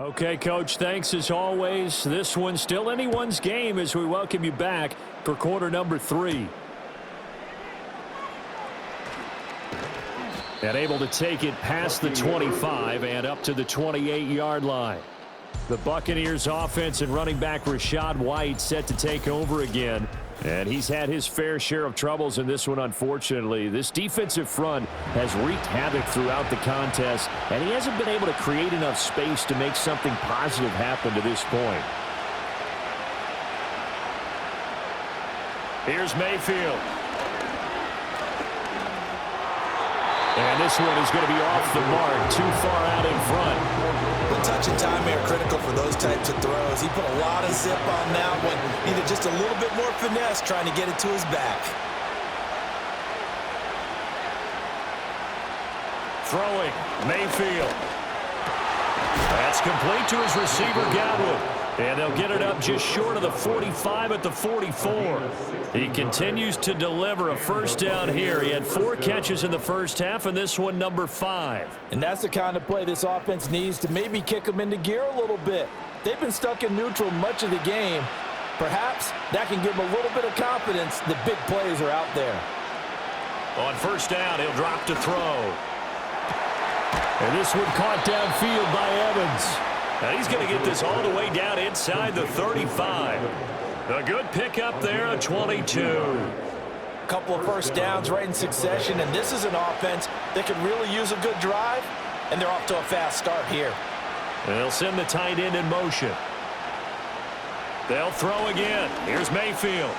Okay, Coach, thanks as always. This one's still anyone's game as we welcome you back for quarter number 3. And able to take it past the 25 and up to the 28-yard line. The Buccaneers offense and running back Rachaad White set to take over again. And he's had his fair share of troubles in this one, unfortunately. This defensive front has wreaked havoc throughout the contest, and he hasn't been able to create enough space to make something positive happen to this point. Here's Mayfield. And this one is going to be off the mark, too far out in front. The touch and time are critical for those types of throws. He put a lot of zip on that one. Needed just a little bit more finesse trying to get it to his back. Throwing, Mayfield. That's complete to his receiver, Godwin. And they'll get it up just short of the 45 at the 44. He continues to deliver a first down here. He had 4 catches in the first half, and this one number 5. And that's the kind of play this offense needs to maybe kick them into gear a little bit. They've been stuck in neutral much of the game. Perhaps that can give them a little bit of confidence that big plays are out there. On first down, he'll drop to throw. And this one caught downfield by Evans. Now he's going to get this all the way down inside the 35. A good pickup there, a 22. A couple of first downs right in succession, and this is an offense that could really use a good drive, and they're off to a fast start here. They'll send the tight end in motion. They'll throw again. Here's Mayfield.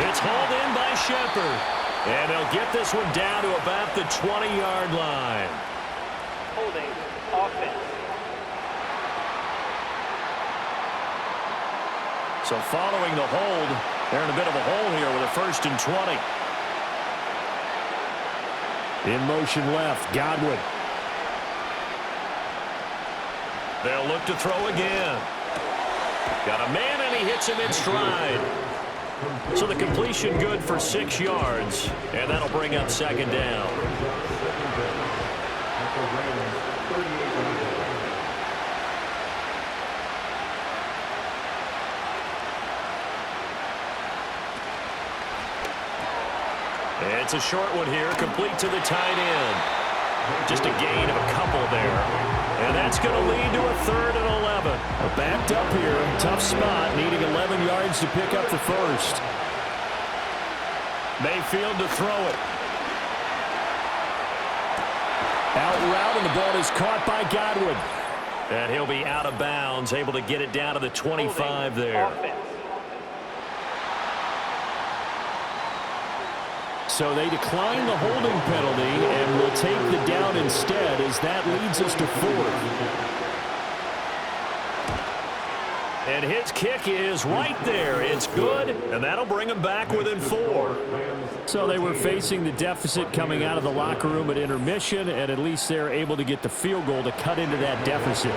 It's hauled in by Shepard. And they'll get this one down to about the 20-yard line. Holding offense. So following the hold, they're in a bit of a hole here with a 1st and 20. In motion left, Godwin. They'll look to throw again. Got a man, and he hits him in stride. So the completion good for 6 yards, and that'll bring up 2nd down. It's a short one here, complete to the tight end. Just a gain of a couple there. And that's going to lead to a 3rd and 11. Backed up here, tough spot, needing 11 yards to pick up the first. Mayfield to throw it. Out route, and the ball is caught by Godwin. And he'll be out of bounds, able to get it down to the 25 there. So they decline the holding penalty and will take the down instead, as that leads us to 4th. And his kick is right there. It's good, and that'll bring them back within 4. So they were facing the deficit coming out of the locker room at intermission, and at least they're able to get the field goal to cut into that deficit.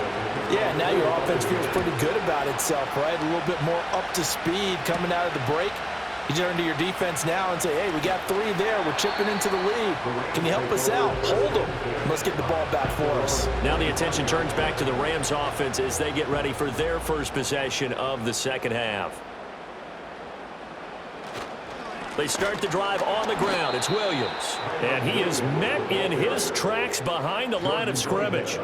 Yeah, now your offense feels pretty good about itself, right? A little bit more up to speed coming out of the break. You turn to your defense now and say, hey, we got 3 there. We're chipping into the lead. Can you help us out? Hold them. Let's get the ball back for us. Now the attention turns back to the Rams offense as they get ready for their first possession of the second half. They start the drive on the ground. It's Williams. And he is met in his tracks behind the line of scrimmage.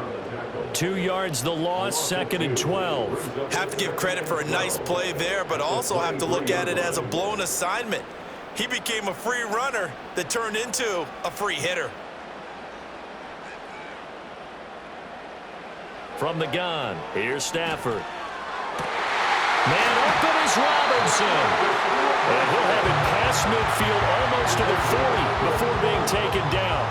2 yards the loss, 2nd and 12. Have to give credit for a nice play there, but also have to look at it as a blown assignment. He became a free runner that turned into a free hitter. From the gun, here's Stafford. Man open is Robinson. And he'll have it past midfield almost to the 40 before being taken down.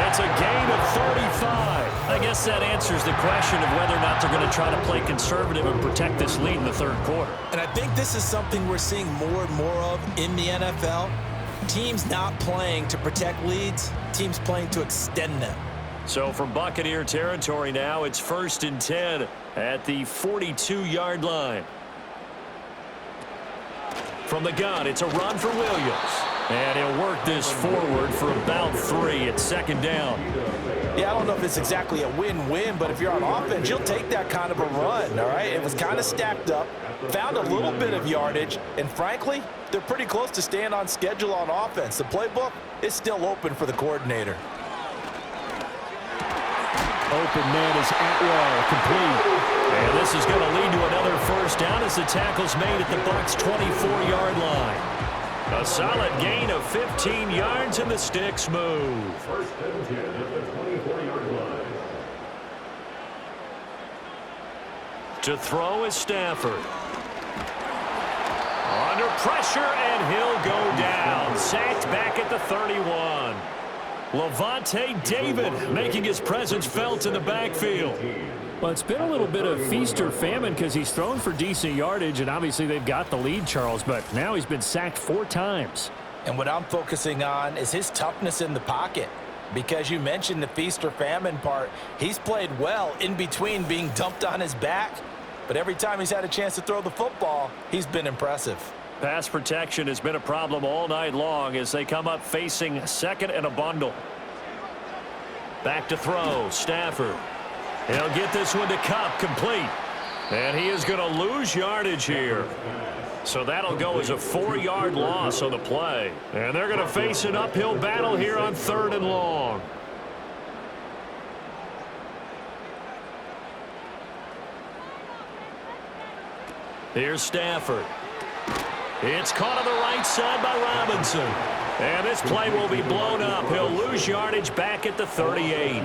It's a gain of 35. I guess that answers the question of whether or not they're going to try to play conservative and protect this lead in the 3rd quarter. And I think this is something we're seeing more and more of in the NFL. Teams not playing to protect leads, teams playing to extend them. So from Buccaneer territory now, it's 1st and 10 at the 42-yard line. From the gun, it's a run for Williams. And he'll work this forward for about 3 at 2nd down. Yeah, I don't know if it's exactly a win-win, but if you're on offense, you'll take that kind of a run, all right? It was kind of stacked up, found a little bit of yardage, and frankly, they're pretty close to staying on schedule on offense. The playbook is still open for the coordinator. Open man is Atwell, complete. And this is going to lead to another first down as the tackle's made at the Bucs' 24-yard line. A solid gain of 15 yards, and the sticks move. First and 10 at the 24-yard line. To throw is Stafford. Under pressure, and he'll go down. Sacked back at the 31. Levante David making his presence felt in the backfield. Well, it's been a little bit of feast or famine because he's thrown for decent yardage, and obviously they've got the lead, Charles, but now he's been sacked 4 times. And what I'm focusing on is his toughness in the pocket. Because you mentioned the feast or famine part, he's played well in between being dumped on his back, but every time he's had a chance to throw the football, he's been impressive. Pass protection has been a problem all night long as they come up facing second and a bundle. Back to throw, Stafford. He'll get this one to Kupp, complete. And he is going to lose yardage here. So that'll go as a 4-yard loss on the play. And they're going to face an uphill battle here on 3rd and long. Here's Stafford. It's caught on the right side by Robinson. And this play will be blown up. He'll lose yardage back at the 38.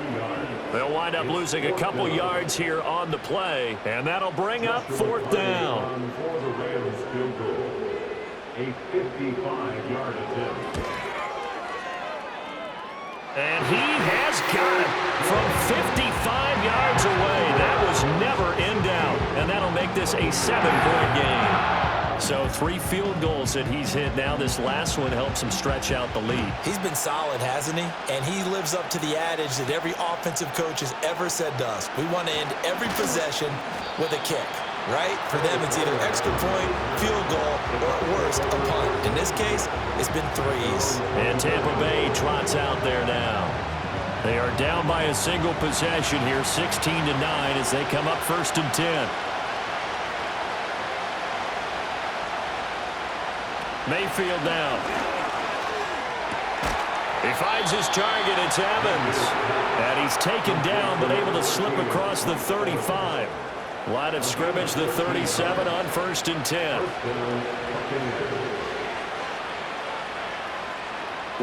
They'll wind up losing a couple yards here on the play, and that'll bring up 4th down. For the Rams field goal, a 55-yard attempt. And he has got it from 55 yards away. That was never in doubt, and that'll make this a 7-point game. So 3 field goals that he's hit now. This last one helps him stretch out the lead. He's been solid, hasn't he? And he lives up to the adage that every offensive coach has ever said to us. We want to end every possession with a kick, right? For them, it's either extra point, field goal, or at worst, a punt. In this case, it's been 3s. And Tampa Bay trots out there now. They are down by a single possession here, 16-9, as they come up 1st and 10. Mayfield down. He finds his target. It's Evans. And he's taken down, but able to slip across the 35. Line of scrimmage, the 37 on 1st and 10.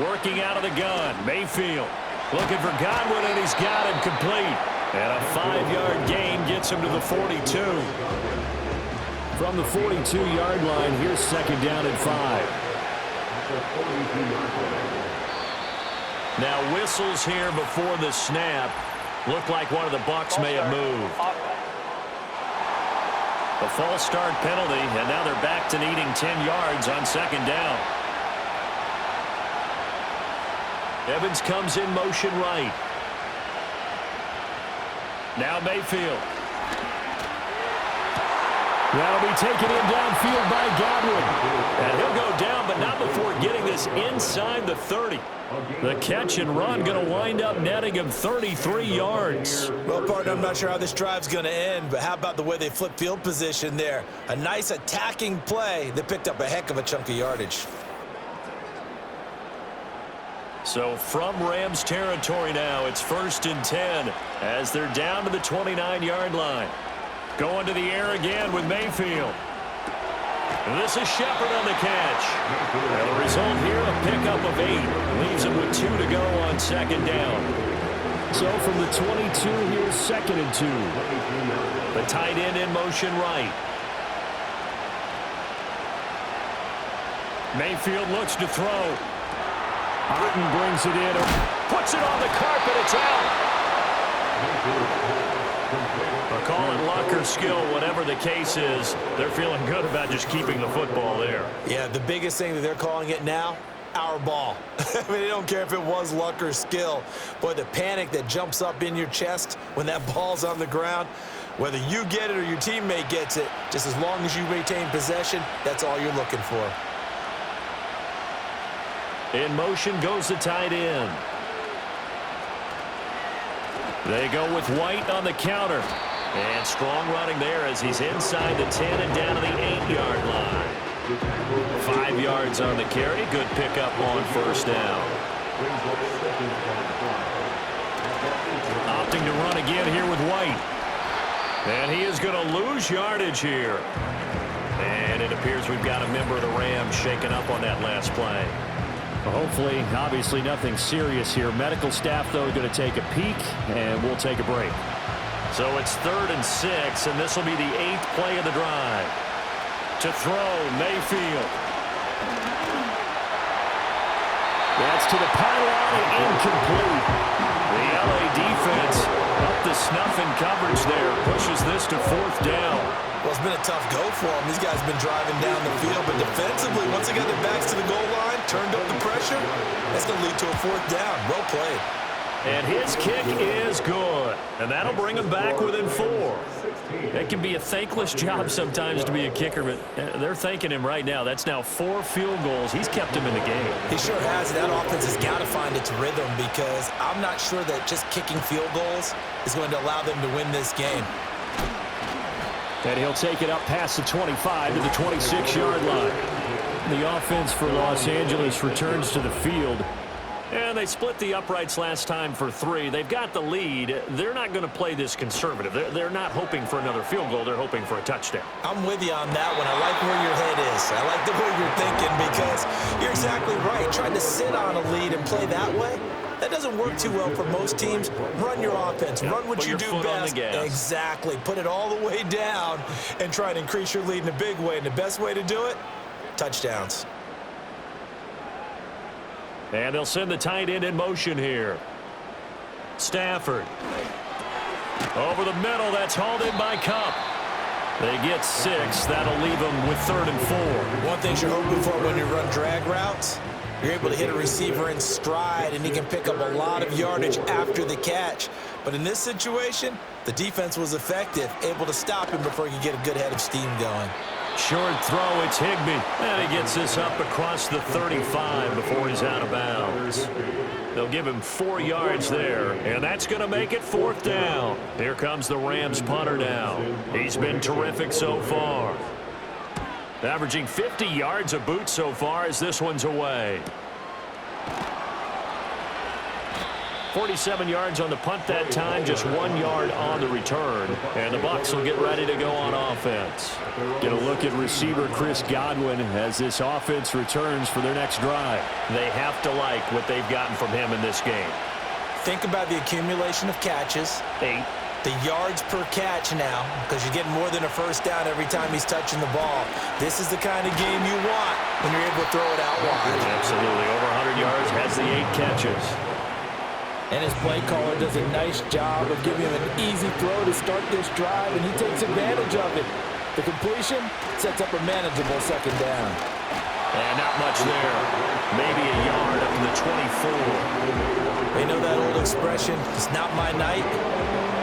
Working out of the gun. Mayfield looking for Godwin, and he's got him complete. And a 5-yard gain gets him to the 42. From the 42-yard line, here's 2nd down and 5. Now whistles here before the snap. Looked like one of the Bucs may have moved. A false start penalty, and now they're back to needing 10 yards on 2nd down. Evans comes in motion right. Now Mayfield. That'll be taken in downfield by Godwin. And he'll go down, but not before getting this inside the 30. The catch and run going to wind up netting him 33 yards. Well, partner, I'm not sure how this drive's going to end, but how about the way they flip field position there? A nice attacking play that picked up a heck of a chunk of yardage. So from Rams territory now, it's 1st and 10 as they're down to the 29-yard line. Going to the air again with Mayfield. And this is Shepard on the catch. And the result here, a pickup of 8. Leaves him with 2 to go on 2nd down. So from the 22, here's 2nd and 2. The tight end in motion right. Mayfield looks to throw. Burton brings it in. Puts it on the carpet. It's out. Call it luck or skill, whatever the case is. They're feeling good about just keeping the football there. Yeah, the biggest thing that they're calling it now, our ball. I mean, they don't care if it was luck or skill. Boy, the panic that jumps up in your chest when that ball's on the ground, whether you get it or your teammate gets it, just as long as you retain possession, that's all you're looking for. In motion goes the tight end. They go with White on the counter. And strong running there as he's inside the 10 and down to the 8-yard line. 5 yards on the carry. Good pickup on first down. Opting to run again here with White. And he is going to lose yardage here. And it appears we've got a member of the Rams shaken up on that last play. Well, hopefully, obviously nothing serious here. Medical staff, though, going to take a peek, and we'll take a break. So it's 3rd and 6, and this will be the 8th play of the drive. To throw, Mayfield. That's to the pylon and incomplete. The LA defense up to snuff in coverage there. Pushes this to 4th down. Well, it's been a tough go for them. These guys have been driving down the field, but defensively, once they got their backs to the goal line, turned up the pressure, that's going to lead to a 4th down. Well played. And his kick is good. And that'll bring him back within 4. It can be a thankless job sometimes to be a kicker, but they're thanking him right now. That's now 4 field goals. He's kept him in the game. He sure has. That offense has got to find its rhythm because I'm not sure that just kicking field goals is going to allow them to win this game. And he'll take it up past the 25 to the 26-yard line. The offense for Los Angeles returns to the field. And they split the uprights last time for 3. They've got the lead. They're not going to play this conservative. They're not hoping for another field goal. They're hoping for a touchdown. I'm with you on that one. I like where your head is. I like the way you're thinking because you're exactly right. Trying to sit on a lead and play that way, that doesn't work too well for most teams. Run your offense. Run what you do best. Exactly. Put it all the way down and try to increase your lead in a big way. And the best way to do it, touchdowns. And they'll send the tight end in motion here. Stafford. Over the middle. That's hauled in by Kupp. They get 6. That'll leave them with 3rd and 4. One thing you're hoping for when you run drag routes, you're able to hit a receiver in stride, and he can pick up a lot of yardage after the catch. But in this situation, the defense was effective, able to stop him before he could get a good head of steam going. Short throw, it's Higbee. And he gets this up across the 35 before he's out of bounds. They'll give him 4 yards there, and that's going to make it 4th down. Here comes the Rams punter now. He's been terrific so far. Averaging 50 yards a boot so far as this one's away. 47 yards on the punt that time, just 1 yard on the return. And the Bucs will get ready to go on offense. Get a look at receiver Chris Godwin as this offense returns for their next drive. They have to like what they've gotten from him in this game. Think about the accumulation of catches. 8. The yards per catch now, because you're getting more than a first down every time he's touching the ball. This is the kind of game you want when you're able to throw it out wide. Absolutely. Over 100 yards, has the 8 catches. And his play caller does a nice job of giving him an easy throw to start this drive, and he takes advantage of it. The completion sets up a manageable 2nd down. And not much there. Maybe a yard up to the 24. They know that old expression, it's not my night.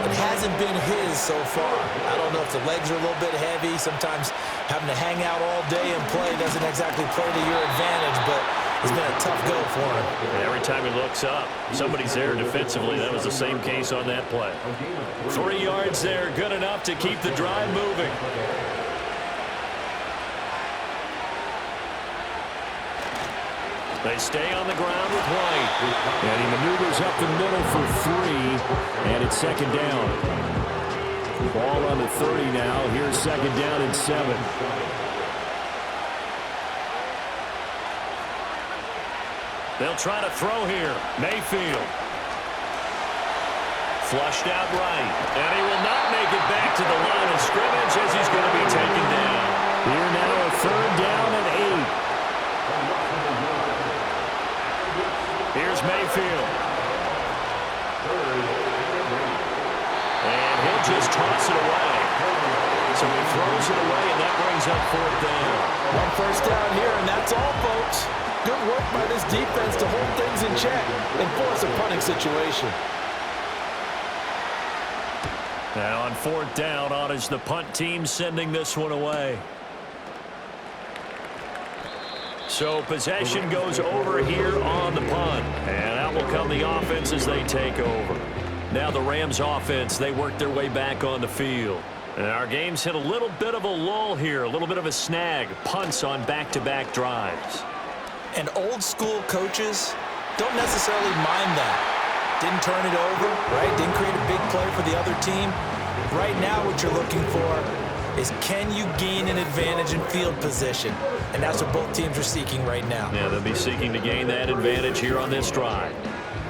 It hasn't been his so far. I don't know if the legs are a little bit heavy. Sometimes having to hang out all day and play doesn't exactly play to your advantage, but it's been a tough go for him. And every time he looks up, somebody's there defensively. That was the same case on that play. 3 yards there, good enough to keep the drive moving. They stay on the ground with White. And he maneuvers up the middle for 3, and it's 2nd down. Ball on the 30 now. Here's 2nd down and 7. They'll try to throw here. Mayfield. Flushed out right. And he will not make it back to the line of scrimmage as he's going to be taken down. Here now a 3rd down and 8. Here's Mayfield. And he'll just toss it away. So he throws it away, and that brings up 4th down. 1 first down here, and that's all, folks. Good work by this defense to hold things in check and force a punting situation. Now on 4th down, on is the punt team sending this one away. So possession goes over here on the punt. And out will come the offense as they take over. Now the Rams offense, they work their way back on the field. And our game's hit a little bit of a lull here, a little bit of a snag. Punts on back-to-back drives. And old school coaches don't necessarily mind that. Didn't turn it over, right? Didn't create a big play for the other team. Right now what you're looking for is, can you gain an advantage in field position? And that's what both teams are seeking right now. Yeah, they'll be seeking to gain that advantage here on this drive.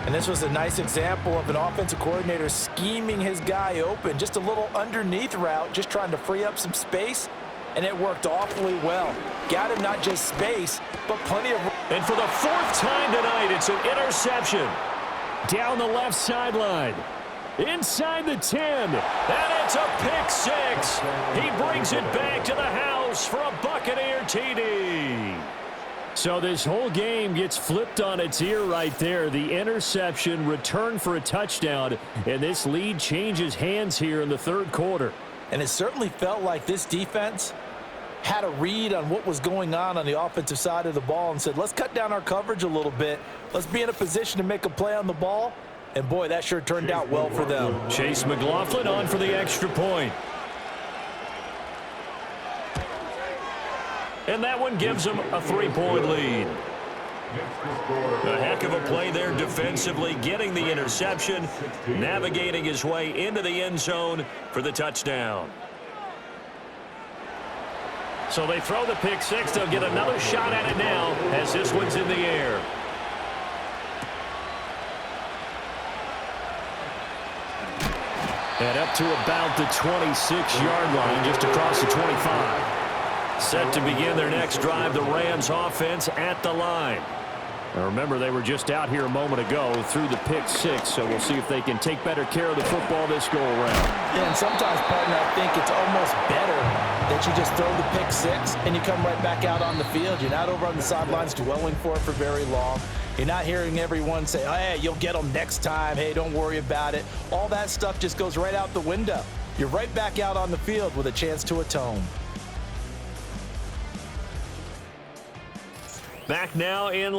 And this was a nice example of an offensive coordinator scheming his guy open. Just a little underneath route, just trying to free up some space, and it worked awfully well. Got him not just space, but plenty of... And for the fourth time tonight, it's an interception. Down the left sideline. Inside the 10. And it's a pick six. He brings it back to the house for a Buccaneer TD. So this whole game gets flipped on its ear right there. The interception, return for a touchdown, and this lead changes hands here in the third quarter. And it certainly felt like this defense had a read on what was going on the offensive side of the ball and said, let's cut down our coverage a little bit. Let's be in a position to make a play on the ball. And, boy, that sure turned out well for them. Chase McLaughlin on for the extra point. And that one gives them a 3-point lead. A heck of a play there defensively, getting the interception, navigating his way into the end zone for the touchdown. So they throw the pick six. They'll get another shot at it now as this one's in the air. And up to about the 26-yard line, just across the 25. Set to begin their next drive, the Rams offense at the line. Now remember, they were just out here a moment ago through the pick six, so we'll see if they can take better care of the football this go-around. Yeah, and sometimes, partner, I think it's almost better that you just throw the pick six and you come right back out on the field. You're not over on the sidelines dwelling for it for very long. You're not hearing everyone say, oh, hey, you'll get them next time. Hey, don't worry about it. All that stuff just goes right out the window. You're right back out on the field with a chance to atone. Back now in